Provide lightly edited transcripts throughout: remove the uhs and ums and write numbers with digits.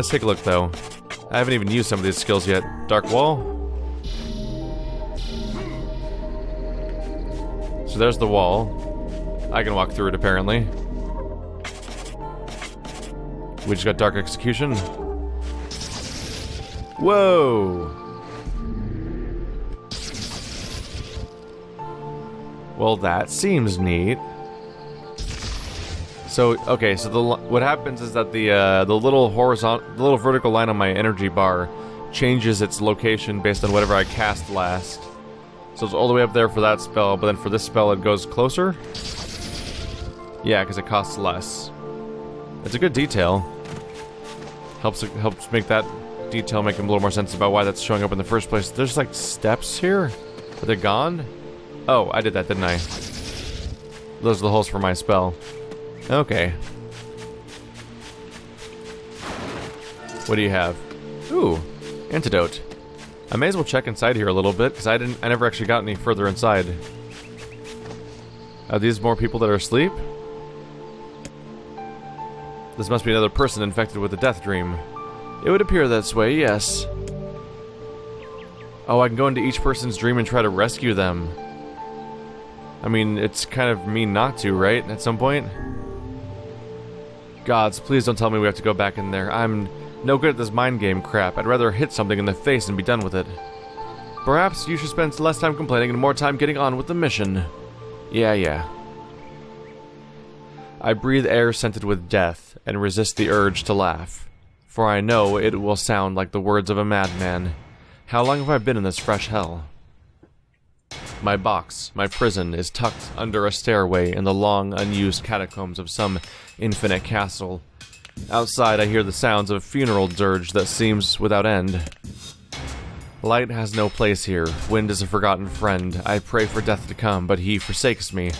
Let's take a look, though. I haven't even used some of these skills yet. Dark Wall. So there's the wall. I can walk through it, apparently. We just got Dark Execution. Whoa! Well, that seems neat. So, okay, so what happens is that the little vertical line on my energy bar changes its location based on whatever I cast last. So it's all the way up there for that spell, but then for this spell it goes closer? Yeah, because it costs less. It's a good detail. Helps make that detail make a little more sense about why that's showing up in the first place. There's like steps here? Are they gone? Oh, I did that, didn't I? Those are the holes for my spell. Okay. What do you have? Ooh, antidote. I may as well check inside here a little bit, because I never actually got any further inside. Are these more people that are asleep? This must be another person infected with a death dream. It would appear this way, yes. Oh, I can go into each person's dream and try to rescue them. I mean, it's kind of mean not to, right? At some point? Gods, please don't tell me we have to go back in there. I'm no good at this mind game crap. I'd rather hit something in the face and be done with it. Perhaps you should spend less time complaining and more time getting on with the mission. Yeah. I breathe air scented with death and resist the urge to laugh. For I know it will sound like the words of a madman. How long have I been in this fresh hell? My box, my prison, is tucked under a stairway in the long, unused catacombs of some infinite castle. Outside I hear the sounds of a funeral dirge that seems without end. Light has no place here. Wind is a forgotten friend. I pray for death to come, but he forsakes me.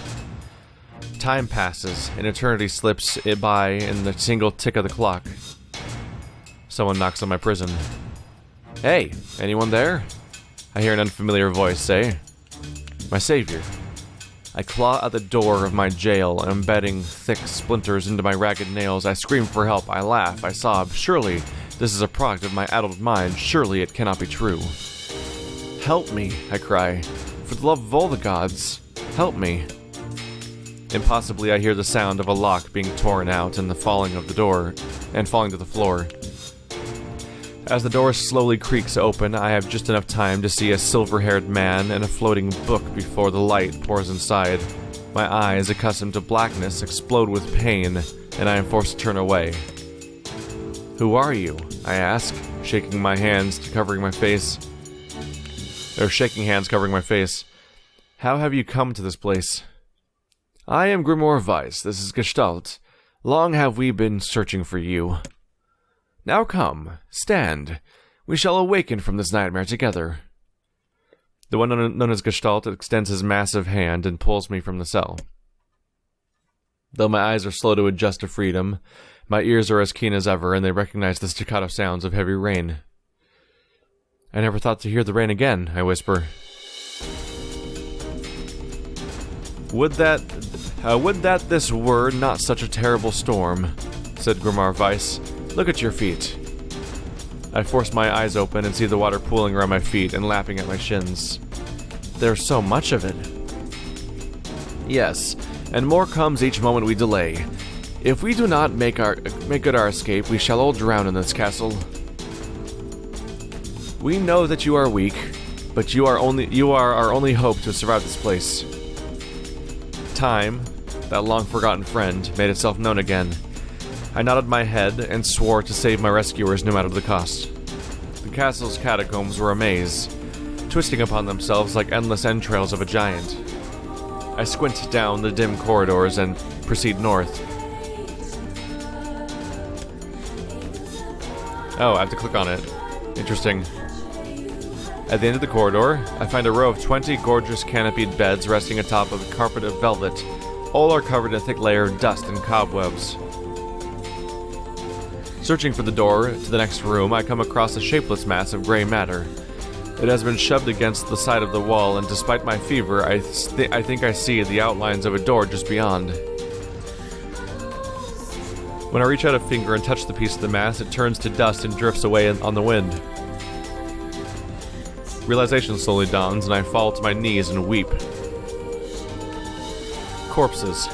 Time passes, and eternity slips it by in the single tick of the clock. Someone knocks on my prison. Hey, anyone there? I hear an unfamiliar voice say. My savior. I claw at the door of my jail, embedding thick splinters into my ragged nails. I scream for help. I laugh. I sob. Surely this is a product of my addled mind. Surely it cannot be true. Help me, I cry. For the love of all the gods, help me. Impossibly, I hear the sound of a lock being torn out and the falling of the door, and falling to the floor. As the door slowly creaks open, I have just enough time to see a silver-haired man and a floating book before the light pours inside. My eyes, accustomed to blackness, explode with pain, and I am forced to turn away. Who are you? I ask, shaking hands covering my face. How have you come to this place? I am Grimoire Weiss. This is Gestalt. Long have we been searching for you. Now come, stand. We shall awaken from this nightmare together. The one known as Gestalt extends his massive hand and pulls me from the cell. Though my eyes are slow to adjust to freedom, my ears are as keen as ever, and they recognize the staccato sounds of heavy rain. I never thought to hear the rain again, I whisper. Would that this were not such a terrible storm, said Grimoire Weiss. Look at your feet. I force my eyes open and see the water pooling around my feet and lapping at my shins. There's so much of it. Yes, and more comes each moment we delay. If we do not make good our escape, we shall all drown in this castle. We know that you are weak, but you are our only hope to survive this place. Time, that long-forgotten friend, made itself known again. I nodded my head and swore to save my rescuers no matter the cost. The castle's catacombs were a maze, twisting upon themselves like endless entrails of a giant. I squint down the dim corridors and proceed north. Oh, I have to click on it. Interesting. At the end of the corridor, I find a row of 20 gorgeous canopied beds resting atop of a carpet of velvet. All are covered in a thick layer of dust and cobwebs. Searching for the door to the next room, I come across a shapeless mass of gray matter. It has been shoved against the side of the wall, and despite my fever, I think I see the outlines of a door just beyond. When I reach out a finger and touch the piece of the mass, it turns to dust and drifts away on the wind. Realization slowly dawns, and I fall to my knees and weep. Corpses.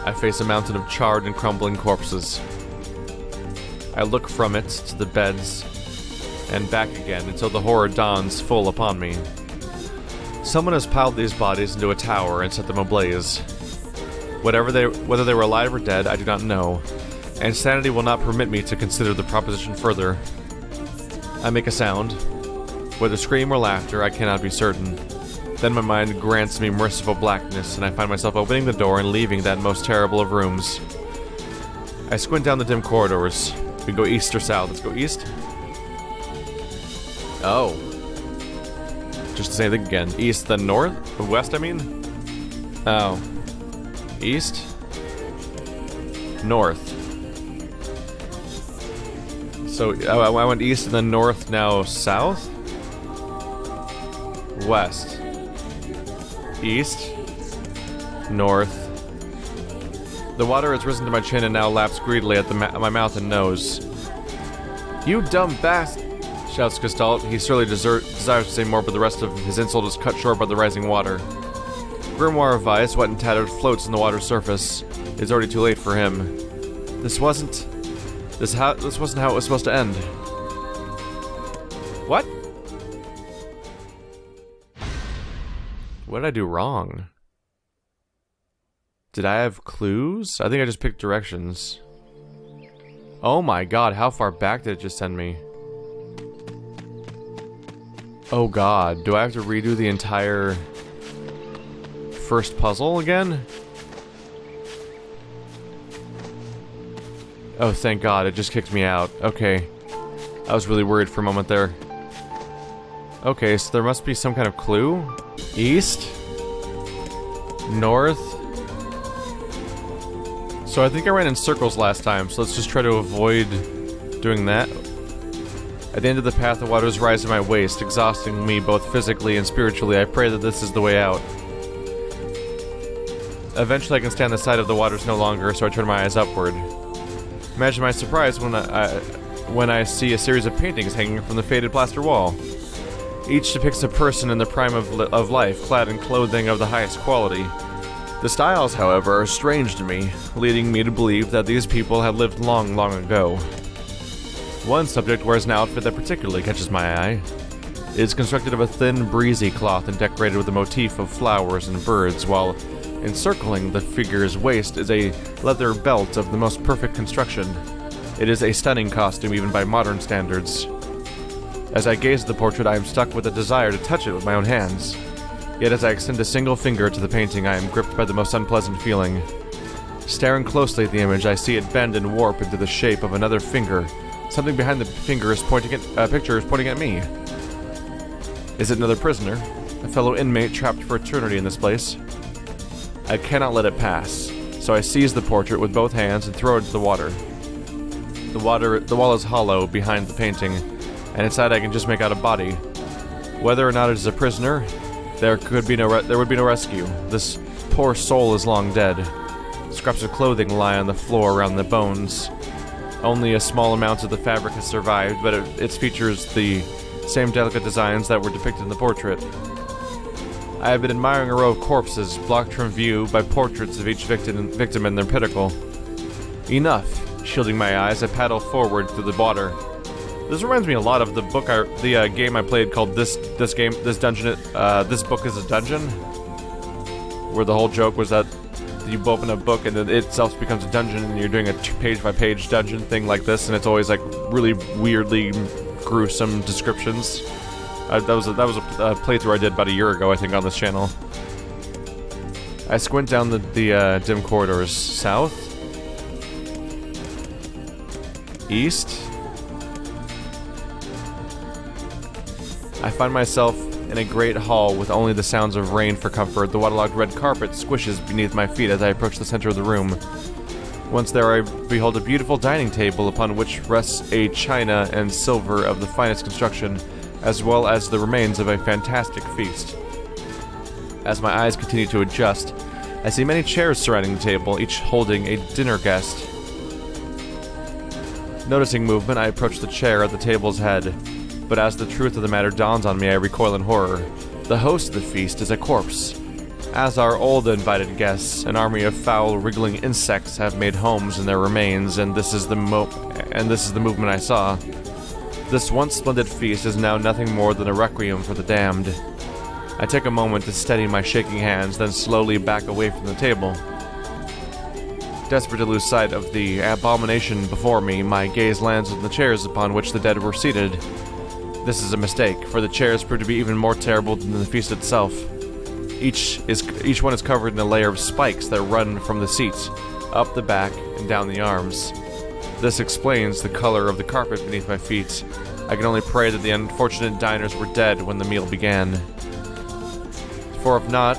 I face a mountain of charred and crumbling corpses. I look from it to the beds, and back again until the horror dawns full upon me. Someone has piled these bodies into a tower and set them ablaze. Whether they were alive or dead, I do not know, and sanity will not permit me to consider the proposition further. I make a sound. Whether scream or laughter, I cannot be certain. Then my mind grants me merciful blackness, and I find myself opening the door and leaving that most terrible of rooms. I squint down the dim corridors. We go east or south. Let's go east. Oh. Just the same thing again. East, then north? West, I mean? Oh. East? North. So, I went east and then north, now south? West. East. North. The water has risen to my chin and now laps greedily at my mouth and nose. "You dumb bastard!" shouts Gestalt. He surely desires to say more, but the rest of his insult is cut short by the rising water. Grimoire Weiss, wet and tattered, floats on the water's surface. It's already too late for him. This wasn't how it was supposed to end. What? What did I do wrong? Did I have clues? I think I just picked directions. Oh my god, how far back did it just send me? Oh god, do I have to redo the entire first puzzle again? Oh, thank god, it just kicked me out. Okay. I was really worried for a moment there. Okay, so there must be some kind of clue? East? North? So I think I ran in circles last time, so let's just try to avoid doing that. At the end of the path, the waters rise to my waist, exhausting me both physically and spiritually. I pray that this is the way out. Eventually I can stand the sight of the waters no longer, so I turn my eyes upward. Imagine my surprise when I see a series of paintings hanging from the faded plaster wall. Each depicts a person in the prime of life, clad in clothing of the highest quality. The styles, however, are strange to me, leading me to believe that these people had lived long, long ago. One subject wears an outfit that particularly catches my eye. It is constructed of a thin, breezy cloth and decorated with a motif of flowers and birds, while encircling the figure's waist is a leather belt of the most perfect construction. It is a stunning costume even by modern standards. As I gaze at the portrait, I am struck with a desire to touch it with my own hands. Yet as I extend a single finger to the painting, I am gripped by the most unpleasant feeling. Staring closely at the image, I see it bend and warp into the shape of another finger. Something behind the picture is pointing at me. Is it another prisoner? A fellow inmate trapped for eternity in this place? I cannot let it pass, so I seize the portrait with both hands and throw it into the water. The wall is hollow behind the painting, and inside I can just make out a body. Whether or not it is a prisoner, there would be no rescue. This poor soul is long dead. Scraps of clothing lie on the floor around the bones. Only a small amount of the fabric has survived, but it features the same delicate designs that were depicted in the portrait. I have been admiring a row of corpses, blocked from view by portraits of each victim in their pinnacle. Enough. Shielding my eyes, I paddle forward through the water. This reminds me a lot of the game I played called This Book is a Dungeon, where the whole joke was that you open a book and it itself becomes a dungeon, and you're doing a page-by-page dungeon thing like this, and it's always like really weirdly gruesome descriptions. That was a playthrough I did about a year ago, I think, on this channel. I squint down the dim corridors. South? East? I find myself in a great hall with only the sounds of rain for comfort. The waterlogged red carpet squishes beneath my feet as I approach the center of the room. Once there, I behold a beautiful dining table upon which rests a china and silver of the finest construction, as well as the remains of a fantastic feast. As my eyes continue to adjust, I see many chairs surrounding the table, each holding a dinner guest. Noticing movement, I approach the chair at the table's head. But as the truth of the matter dawns on me, I recoil in horror. The host of the feast is a corpse. As are all the invited guests, an army of foul, wriggling insects have made homes in their remains, and this is the movement I saw. This once splendid feast is now nothing more than a requiem for the damned. I take a moment to steady my shaking hands, then slowly back away from the table. Desperate to lose sight of the abomination before me, my gaze lands on the chairs upon which the dead were seated. This is a mistake, for the chairs prove to be even more terrible than the feast itself. Each one is covered in a layer of spikes that run from the seats, up the back and down the arms. This explains the color of the carpet beneath my feet. I can only pray that the unfortunate diners were dead when the meal began. For if not,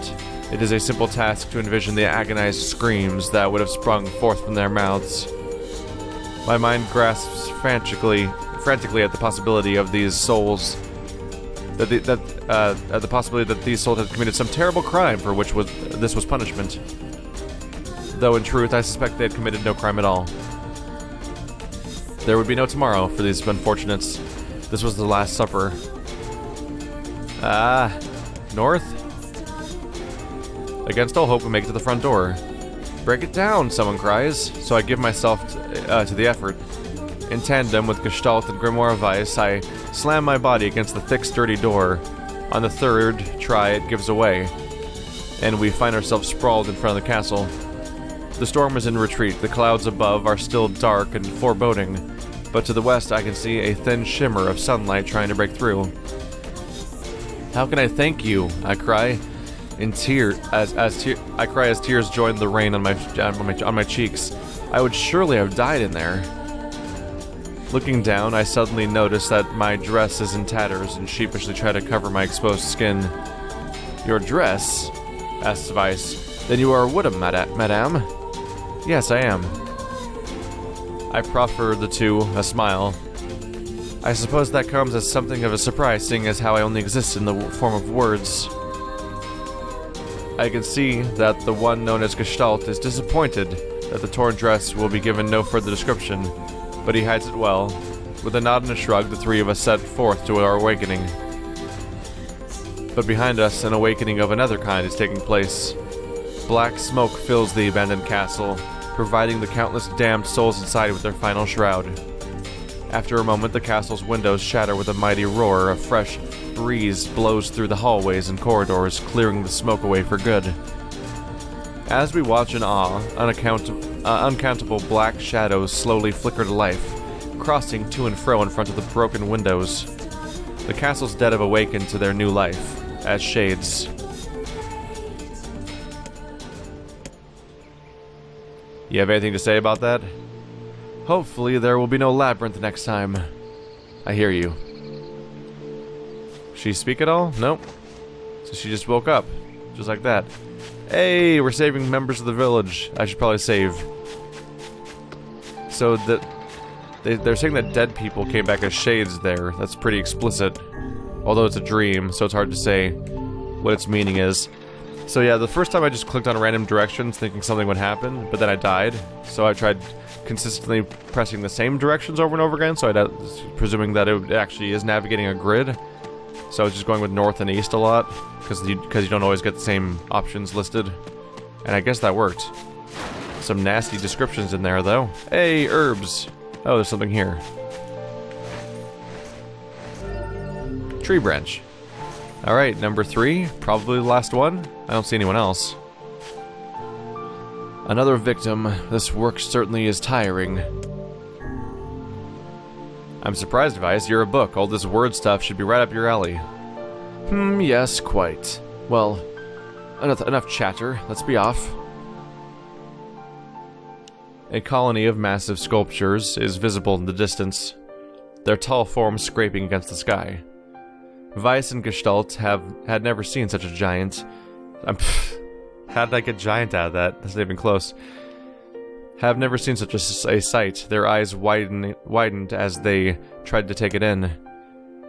it is a simple task to envision the agonized screams that would have sprung forth from their mouths. My mind grasps frantically at the possibility of these souls the possibility that these souls had committed some terrible crime for which this was punishment. Though in truth, I suspect they had committed no crime at all. There would be no tomorrow for these unfortunates. This was the Last Supper. North? Against all hope, we make it to the front door. Break it down, someone cries, so I give myself to the effort. In tandem with Gestalt and Grimoire Weiss, I slam my body against the thick, sturdy door. On the third try, it gives away, and we find ourselves sprawled in front of the castle. The storm is in retreat. The clouds above are still dark and foreboding, but to the west I can see a thin shimmer of sunlight trying to break through. How can I thank you? I cry, in tears as tears join the rain on my cheeks. I would surely have died in there. Looking down, I suddenly notice that my dress is in tatters and sheepishly try to cover my exposed skin. Your dress? Asks Weiss. Then you are a widow, madame? Yes, I am. I proffer the two a smile. I suppose that comes as something of a surprise, seeing as how I only exist in the form of words. I can see that the one known as Gestalt is disappointed that the torn dress will be given no further description, but he hides it well. With a nod and a shrug, the three of us set forth to our awakening. But behind us, an awakening of another kind is taking place. Black smoke fills the abandoned castle, providing the countless damned souls inside with their final shroud. After a moment, the castle's windows shatter with a mighty roar. A fresh breeze blows through the hallways and corridors, clearing the smoke away for good. As we watch in awe, uncountable black shadows slowly flicker to life, crossing to and fro in front of the broken windows. The castle's dead have awakened to their new life, as shades. You have anything to say about that? Hopefully there will be no labyrinth next time. I hear you. She speak at all? Nope. So she just woke up. Just like that. Hey, we're saving members of the village. I should probably save. So they're saying that dead people came back as shades there. That's pretty explicit. Although it's a dream, so it's hard to say what its meaning is. So yeah, the first time I just clicked on random directions thinking something would happen, but then I died. So I tried consistently pressing the same directions over and over again, so presuming that it actually is navigating a grid. So I was just going with north and east a lot, because you don't always get the same options listed. And I guess that worked. Some nasty descriptions in there, though. Hey, herbs! Oh, there's something here. Tree branch. Alright, number 3. Probably the last one. I don't see anyone else. Another victim. This work certainly is tiring. I'm surprised, Weiss. You're a book. All this word stuff should be right up your alley. Yes, quite. Well, enough chatter. Let's be off. A colony of massive sculptures is visible in the distance, their tall forms scraping against the sky. Weiss and Gestalt had never seen such a giant. How did I get giant out of that? That's not even close. Have never seen such a sight. Their eyes widened as they tried to take it in.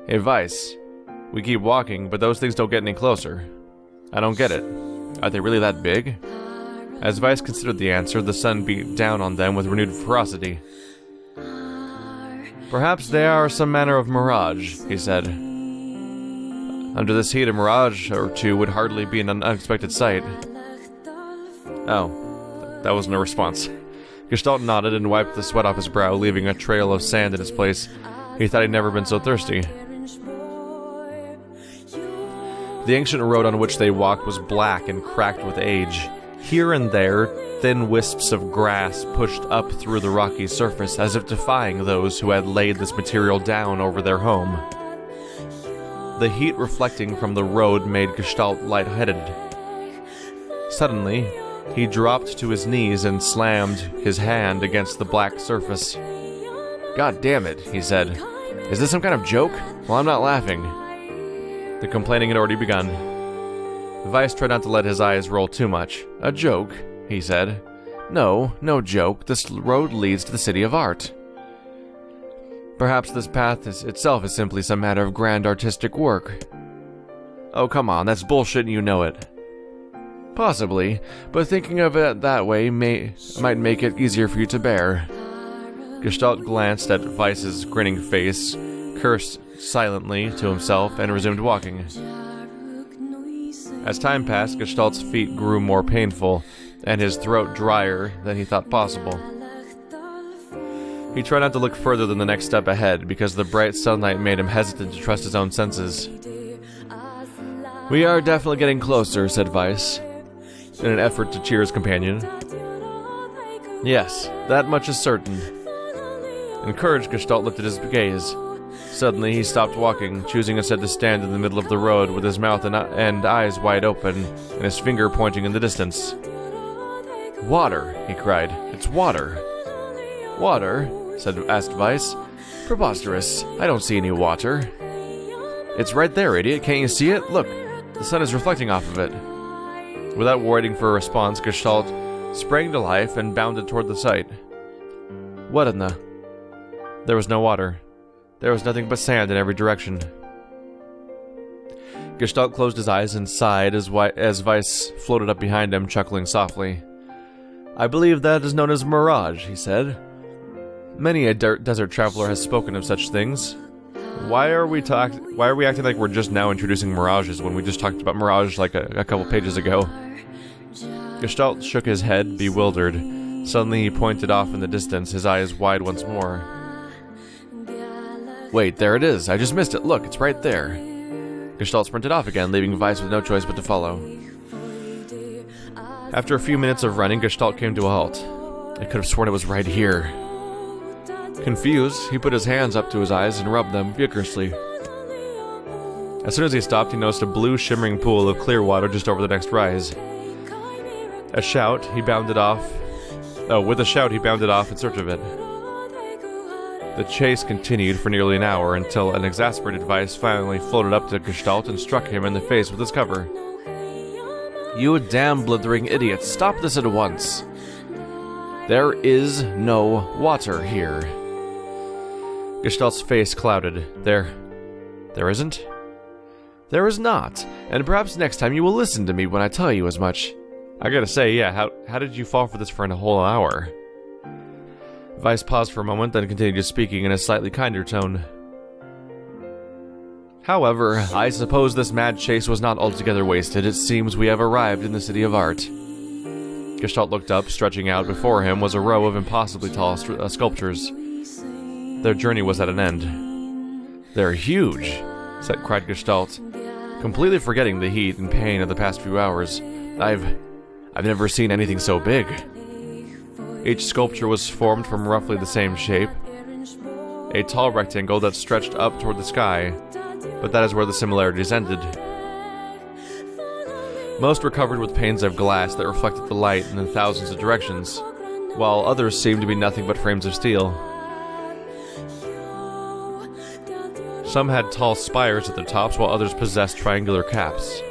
Hey, Weiss. We keep walking, but those things don't get any closer. I don't get it. Are they really that big? As Weiss considered the answer, the sun beat down on them with renewed ferocity. Perhaps they are some manner of mirage, he said. Under this heat, a mirage or two would hardly be an unexpected sight. Oh, that wasn't a response. Gestalt nodded and wiped the sweat off his brow, leaving a trail of sand in his place. He thought he'd never been so thirsty. The ancient road on which they walked was black and cracked with age. Here and there, thin wisps of grass pushed up through the rocky surface as if defying those who had laid this material down over their home. The heat reflecting from the road made Gestalt lightheaded. Suddenly, he dropped to his knees and slammed his hand against the black surface. "God damn it," he said. "Is this some kind of joke? Well, I'm not laughing." The complaining had already begun. Weiss tried not to let his eyes roll too much. "A joke?" he said. No joke. This road leads to the City of Art. Perhaps this path itself is simply some matter of grand artistic work." "Oh, come on, that's bullshit and you know it." "Possibly, but thinking of it that way might make it easier for you to bear." Gestalt glanced at Weiss's grinning face, cursed silently to himself, and resumed walking. As time passed, Gestalt's feet grew more painful, and his throat drier than he thought possible. He tried not to look further than the next step ahead, because the bright sunlight made him hesitant to trust his own senses. "We are definitely getting closer," said Weiss, in an effort to cheer his companion. "Yes, that much is certain." Encouraged, Gestalt lifted his gaze. Suddenly, he stopped walking, choosing instead to stand in the middle of the road with his mouth and eyes wide open, and his finger pointing in the distance. "Water!" he cried. "It's water!" "Water?" asked Weiss. "Preposterous. I don't see any water." "It's right there, idiot. Can't you see it? Look, the sun is reflecting off of it." Without waiting for a response, Gestalt sprang to life and bounded toward the site. What in the... There was no water. There was nothing but sand in every direction. Gestalt closed his eyes and sighed as Weiss floated up behind him, chuckling softly. "I believe that is known as mirage," he said. "Many a desert traveler has spoken of such things. Why are we acting like we're just now introducing mirages when we just talked about mirage like a couple pages ago?" Gestalt shook his head, bewildered. Suddenly he pointed off in the distance, his eyes wide once more. "Wait, there it is. I just missed it. Look, it's right there." Gestalt sprinted off again, leaving Weiss with no choice but to follow. After a few minutes of running, Gestalt came to a halt. I could have sworn it was right here. Confused, he put his hands up to his eyes and rubbed them vigorously. As soon as he stopped, he noticed a blue, shimmering pool of clear water just over the next rise. With a shout, he bounded off in search of it. The chase continued for nearly an hour until an exasperated Weiss finally floated up to Gestalt and struck him in the face with his cover. "You damn blithering idiot, stop this at once. There is no water here." Gestalt's face clouded. There isn't? There is not, and perhaps next time you will listen to me when I tell you as much. I gotta say, yeah, how did you fall for this for a whole hour? Weiss paused for a moment, then continued speaking in a slightly kinder tone. "However, I suppose this mad chase was not altogether wasted. It seems we have arrived in the City of Art." Gestalt looked up. Stretching out before him was a row of impossibly tall sculptures. Their journey was at an end. "They're huge," cried Gestalt, completely forgetting the heat and pain of the past few hours. I've never seen anything so big." Each sculpture was formed from roughly the same shape, a tall rectangle that stretched up toward the sky, but that is where the similarities ended. Most were covered with panes of glass that reflected the light in thousands of directions, while others seemed to be nothing but frames of steel. Some had tall spires at their tops, while others possessed triangular caps.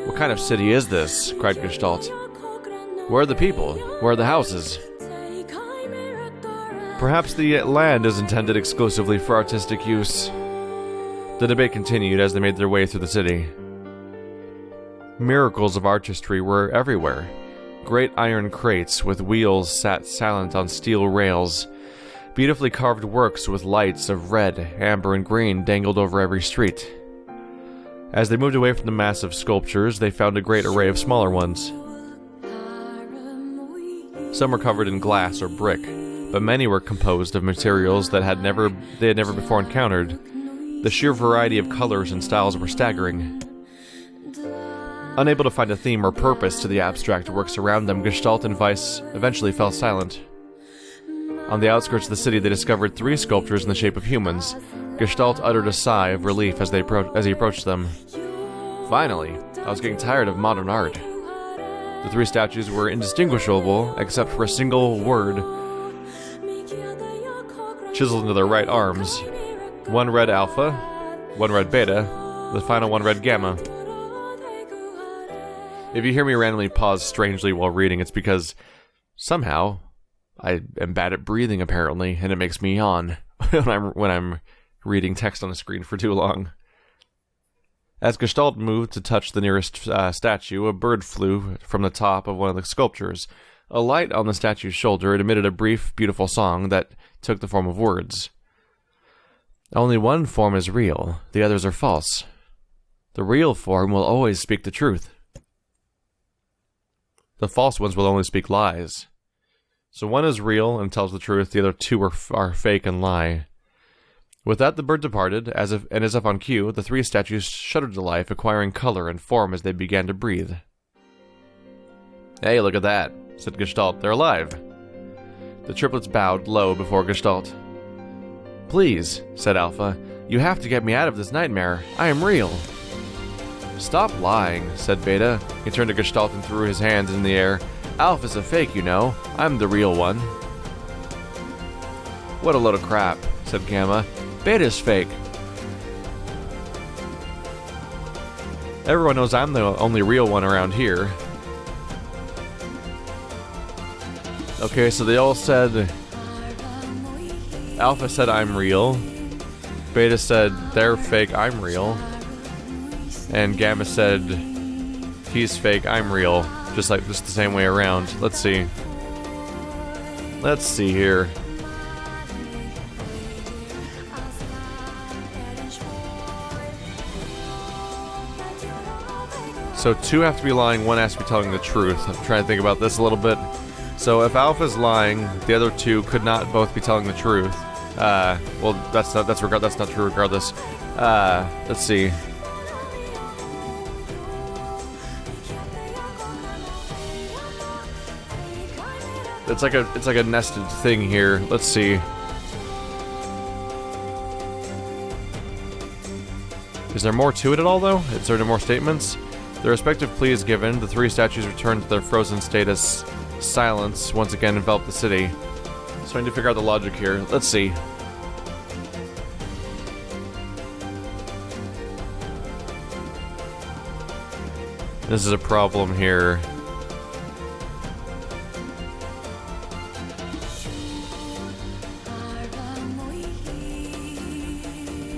"What kind of city is this?" cried Gestalt. "Where are the people? Where are the houses?" "Perhaps the land is intended exclusively for artistic use." The debate continued as they made their way through the city. Miracles of artistry were everywhere. Great iron crates with wheels sat silent on steel rails. Beautifully carved works with lights of red, amber, and green dangled over every street. As they moved away from the massive sculptures, they found a great array of smaller ones. Some were covered in glass or brick, but many were composed of materials that they had never before encountered. The sheer variety of colors and styles were staggering. Unable to find a theme or purpose to the abstract works around them, Gestalt and Weiss eventually fell silent. On the outskirts of the city, they discovered 3 sculptures in the shape of humans. Gestalt uttered a sigh of relief as he approached them. Finally, I was getting tired of modern art. The 3 statues were indistinguishable except for a single word chiseled into their right arms. One read Alpha, one read Beta, the final one read Gamma. If you hear me randomly pause strangely while reading, it's because somehow I am bad at breathing apparently, and it makes me yawn when I'm reading text on a screen for too long. As Gestalt moved to touch the nearest statue, a bird flew from the top of one of the sculptures. A light on the statue's shoulder emitted a brief, beautiful song that took the form of words. Only one form is real, the others are false. The real form will always speak the truth. The false ones will only speak lies. So one is real and tells the truth, the other 2 are fake and lie. With that, the bird departed, as if on cue, the 3 statues shuddered to life, acquiring color and form as they began to breathe. "Hey, look at that," said Gestalt. "They're alive." The triplets bowed low before Gestalt. "Please," said Alpha, "you have to get me out of this nightmare. I am real." "Stop lying," said Beta. He turned to Gestalt and threw his hands in the air. "Alpha's a fake, you know. I'm the real one." "What a load of crap," said Gamma. "Beta's fake." "Everyone knows I'm the only real one around here." Okay, so they all said... Alpha said I'm real. Beta said they're fake, I'm real. And Gamma said he's fake, I'm real. Just the same way around. Let's see. Let's see here. So 2 have to be lying, 1 has to be telling the truth. I'm trying to think about this a little bit. So if Alpha's lying, the other 2 could not both be telling the truth. Well, that's not true regardless. Let's see. It's like a nested thing here. Let's see. Is there more to it at all, though? Is there more statements? The respective pleas given, the 3 statues returned to their frozen state as silence once again enveloped the city. So I need to figure out the logic here. Let's see. This is a problem here.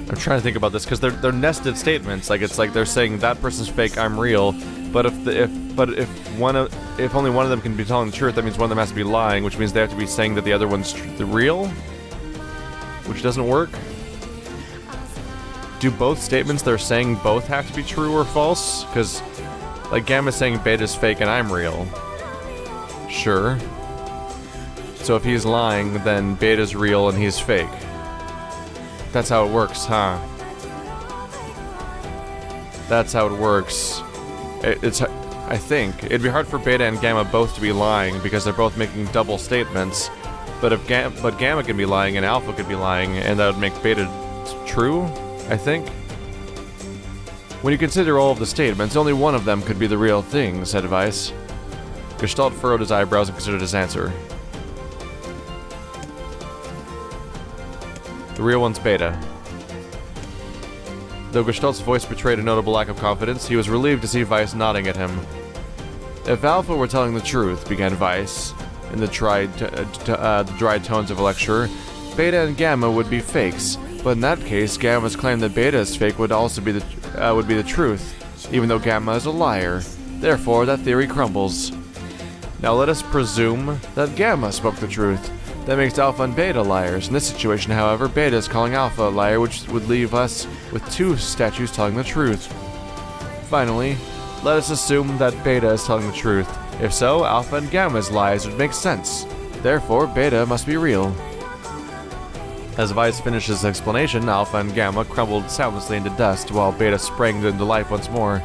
I'm trying to think about this because they're nested statements. It's like they're saying that person's fake, I'm real. But if only one of them can be telling the truth, that means one of them has to be lying, which means they have to be saying that the other one's the real, which doesn't work. Do both statements they're saying both have to be true or false? Because like Gamma's saying Beta's fake and I'm real. Sure. So if he's lying, then Beta's real and he's fake. That's how it works, huh? That's how it works. I think. It'd be hard for Beta and Gamma both to be lying because they're both making double statements. But Gamma can be lying and Alpha could be lying, and that would make Beta true, I think. When you consider all of the statements, only one of them could be the real thing, said Weiss. Gestalt furrowed his eyebrows and considered his answer. The real one's Beta. Though Gestalt's voice betrayed a notable lack of confidence, he was relieved to see Weiss nodding at him. If Alpha were telling the truth, began Weiss, in the dry tones of a lecturer, Beta and Gamma would be fakes, but in that case, Gamma's claim that Beta is fake would also be the truth, even though Gamma is a liar. Therefore, that theory crumbles. Now let us presume that Gamma spoke the truth. That makes Alpha and Beta liars. In this situation, however, Beta is calling Alpha a liar, which would leave us with two statues telling the truth. Finally, let us assume that Beta is telling the truth. If so, Alpha and Gamma's lies would make sense. Therefore, Beta must be real. As Weiss finished his explanation, Alpha and Gamma crumbled soundlessly into dust, while Beta sprang into life once more.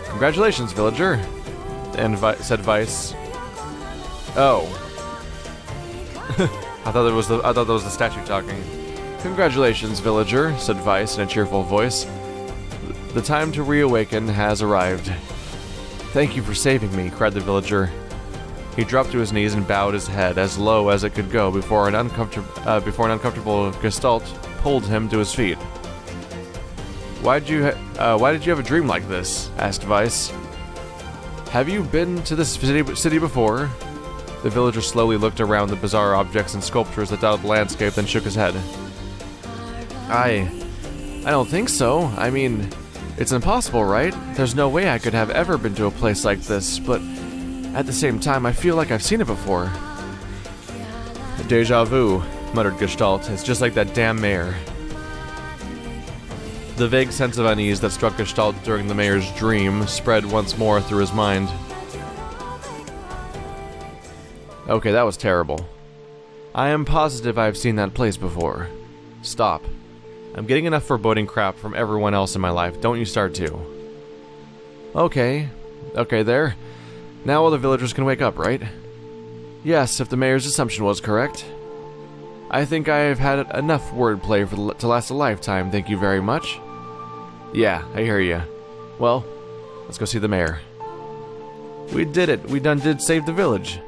Congratulations, villager, said Weiss. Oh. I thought that was the statue talking. Congratulations, villager, said Weiss in a cheerful voice. The time to reawaken has arrived. Thank you for saving me, cried the villager. He dropped to his knees and bowed his head as low as it could go before an uncomfortable gestalt pulled him to his feet. Why did you have a dream like this? Asked Weiss. Have you been to this city before? The villager slowly looked around the bizarre objects and sculptures that dotted the landscape, then shook his head. I don't think so. I mean, it's impossible, right? There's no way I could have ever been to a place like this, but at the same time, I feel like I've seen it before. Deja vu, muttered Gestalt. It's just like that damn mayor. The vague sense of unease that struck Gestalt during the mayor's dream spread once more through his mind. Okay, that was terrible. I am positive I've seen that place before. Stop. I'm getting enough foreboding crap from everyone else in my life. Don't you start too. Okay there. Now all the villagers can wake up, right? Yes, if the mayor's assumption was correct. I think I have had enough wordplay to last a lifetime, thank you very much. Yeah, I hear ya. Well, let's go see the mayor. We did it. We done did save the village.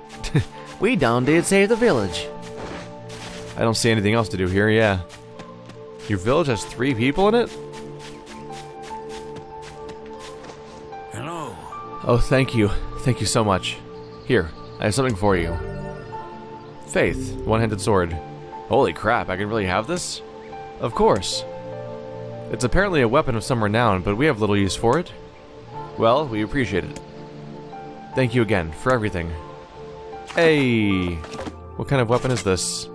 We done did save the village. I don't see anything else to do here, yeah. Your village has 3 people in it? Hello. Oh, thank you. Thank you so much. Here, I have something for you. Faith, one-handed sword. Holy crap, I can really have this? Of course. It's apparently a weapon of some renown, but we have little use for it. Well, we appreciate it. Thank you again, for everything. Hey! What kind of weapon is this?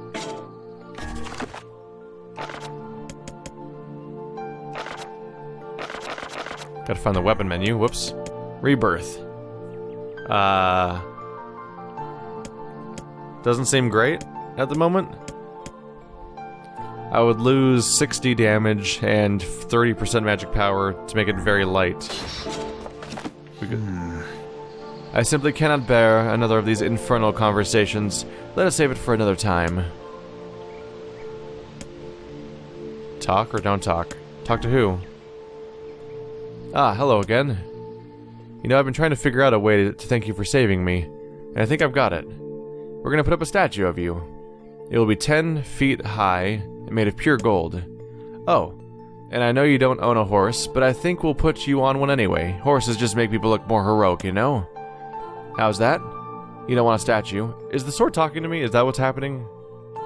Gotta find the weapon menu, whoops. Rebirth. Doesn't seem great at the moment. I would lose 60 damage and 30% magic power to make it very light. I simply cannot bear another of these infernal conversations. Let us save it for another time. Talk or don't talk? Talk to who? Ah, hello again. You know, I've been trying to figure out a way to thank you for saving me, and I think I've got it. We're gonna put up a statue of you. It will be 10 feet high and made of pure gold. Oh, and I know you don't own a horse, but I think we'll put you on one anyway. Horses just make people look more heroic, you know? How's that? You don't want a statue. Is the sword talking to me? Is that what's happening?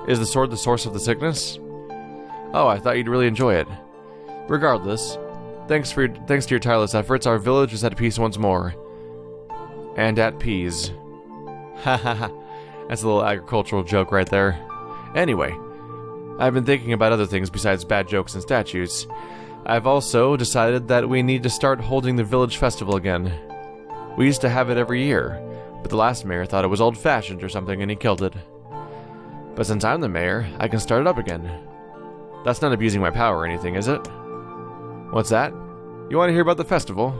Is the sword the source of the sickness? Oh, I thought you'd really enjoy it. Regardless, thanks to your tireless efforts, our village is at peace once more. And at peas. Ha ha ha. That's a little agricultural joke right there. Anyway, I've been thinking about other things besides bad jokes and statues. I've also decided that we need to start holding the village festival again. We used to have it every year, but the last mayor thought it was old-fashioned or something and he killed it. But since I'm the mayor, I can start it up again. That's not abusing my power or anything, is it? What's that? You want to hear about the festival?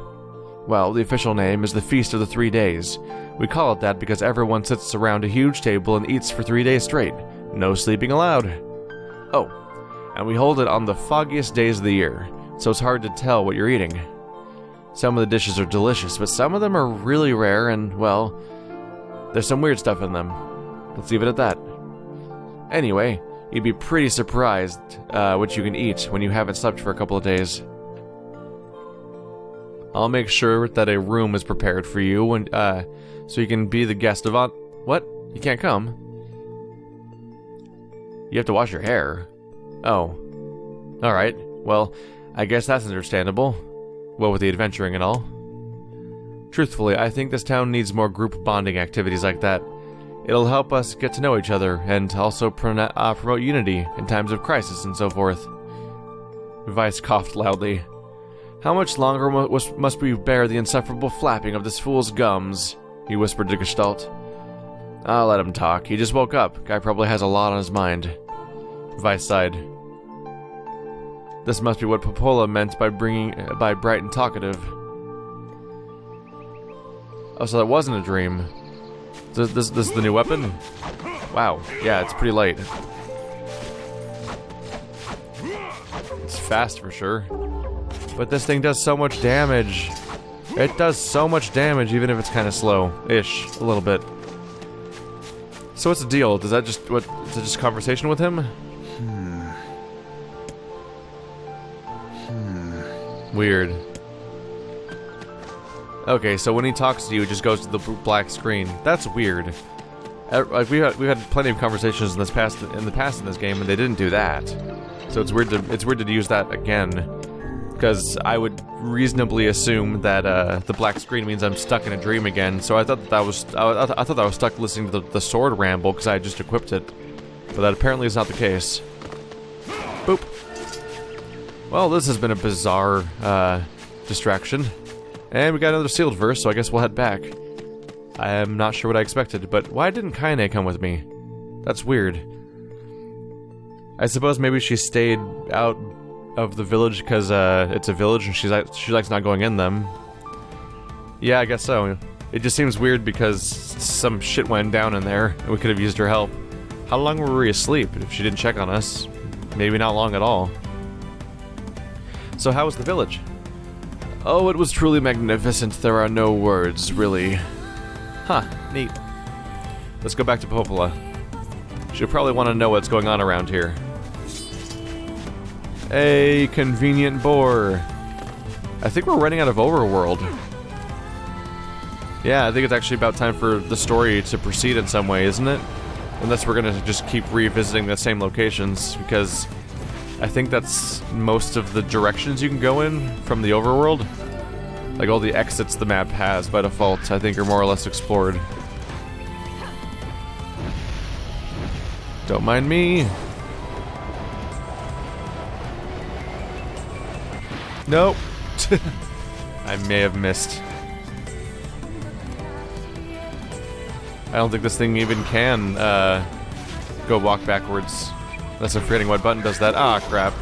Well, the official name is the Feast of the 3 Days. We call it that because everyone sits around a huge table and eats for 3 days straight. No sleeping allowed. Oh, and we hold it on the foggiest days of the year, so it's hard to tell what you're eating. Some of the dishes are delicious, but some of them are really rare and, well, there's some weird stuff in them. Let's leave it at that. Anyway, you'd be pretty surprised what you can eat when you haven't slept for a couple of days. I'll make sure that a room is prepared for you when, so you can be the guest of What? You can't come? You have to wash your hair. Oh. Alright, well, I guess that's understandable. What with the adventuring and all. Truthfully, I think this town needs more group bonding activities like that. It'll help us get to know each other, and also promote unity in times of crisis and so forth. Weiss coughed loudly. How much longer must we bear the insufferable flapping of this fool's gums? He whispered to Gestalt. I'll let him talk. He just woke up. Guy probably has a lot on his mind. Weiss sighed. This must be what Popola meant by bright and talkative. Oh, so that wasn't a dream. This is the new weapon? Wow, yeah, it's pretty light. It's fast for sure. But this thing does so much damage. It does so much damage even if it's kind of slow-ish, a little bit. So what's the deal? Is that just conversation with him? Weird. Okay, so when he talks to you, it just goes to the black screen. That's weird. Like we've had plenty of conversations in the past in this game, and they didn't do that. So it's weird to use that again, because I would reasonably assume that the black screen means I'm stuck in a dream again. So I thought that was I thought I was stuck listening to the sword ramble because I had just equipped it, but that apparently is not the case. Boop. Well, this has been a bizarre distraction. And we got another sealed verse, so I guess we'll head back. I am not sure what I expected, but why didn't Kainé come with me? That's weird. I suppose maybe she stayed out of the village because it's a village and she likes not going in them. Yeah, I guess so. It just seems weird because some shit went down in there and we could have used her help. How long were we asleep if she didn't check on us? Maybe not long at all. So how was the village? Oh, it was truly magnificent. There are no words, really. Huh, neat. Let's go back to Popola. She'll probably want to know what's going on around here. A convenient bore. I think we're running out of overworld. Yeah, I think it's actually about time for the story to proceed in some way, isn't it? Unless we're gonna just keep revisiting the same locations, because I think that's most of the directions you can go in from the overworld. Like all the exits the map has by default, I think are more or less explored. Don't mind me. Nope. I may have missed. I don't think this thing even can go walk backwards. Unless I'm forgetting what button does that. Ah, crap.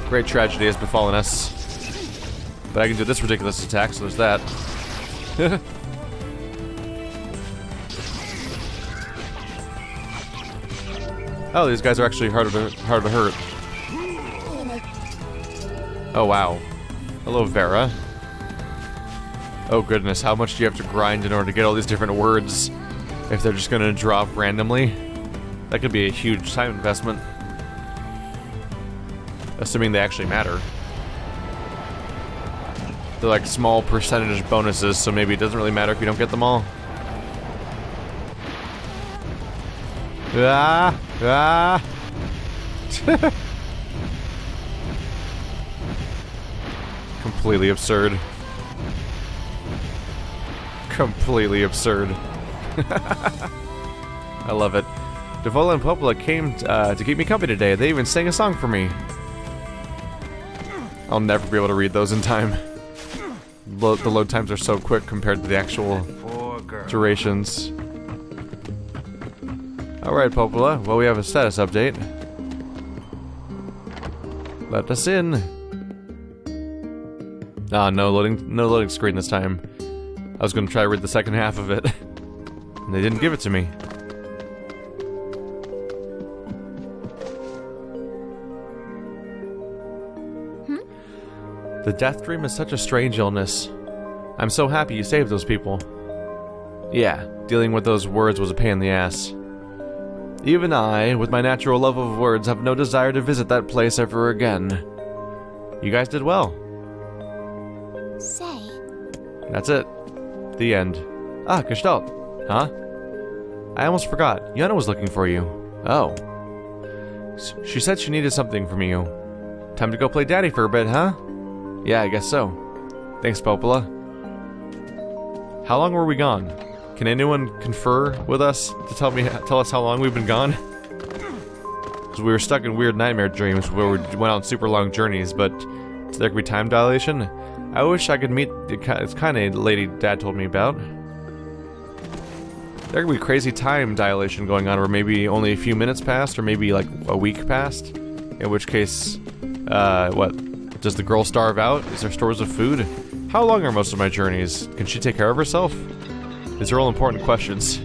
Great tragedy has befallen us. But I can do this ridiculous attack, so there's that. Oh, these guys are actually hard to hurt. Oh, wow. Hello, Vera. Oh, goodness. How much do you have to grind in order to get all these different words if they're just going to drop randomly? That could be a huge time investment. Assuming they actually matter. They're like small percentage bonuses, so maybe it doesn't really matter if you don't get them all. Ah! Ah! Completely absurd. Completely absurd. I love it. Devola and Popola came to keep me company today. They even sang a song for me. I'll never be able to read those in time. The load times are so quick compared to the actual durations. Alright, Popola. Well, we have a status update. Let us in. Ah, no loading screen this time. I was going to try to read the second half of it. And they didn't give it to me. The death dream is such a strange illness. I'm so happy you saved those people. Yeah, dealing with those words was a pain in the ass. Even I, with my natural love of words, have no desire to visit that place ever again. You guys did well. Say. That's it. The end. Ah, Gestalt. Huh? I almost forgot. Yonah was looking for you. Oh. She said she needed something from you. Time to go play daddy for a bit, huh? Yeah, I guess so. Thanks, Popola. How long were we gone? Can anyone confer with us to tell us how long we've been gone? Because we were stuck in weird nightmare dreams where we went on super long journeys, but there could be time dilation. I wish I could meet the Kainé lady Dad told me about. There could be crazy time dilation going on where maybe only a few minutes passed or maybe like a week passed. In which case, what? Does the girl starve out? Is there stores of food? How long are most of my journeys? Can she take care of herself? These are all important questions.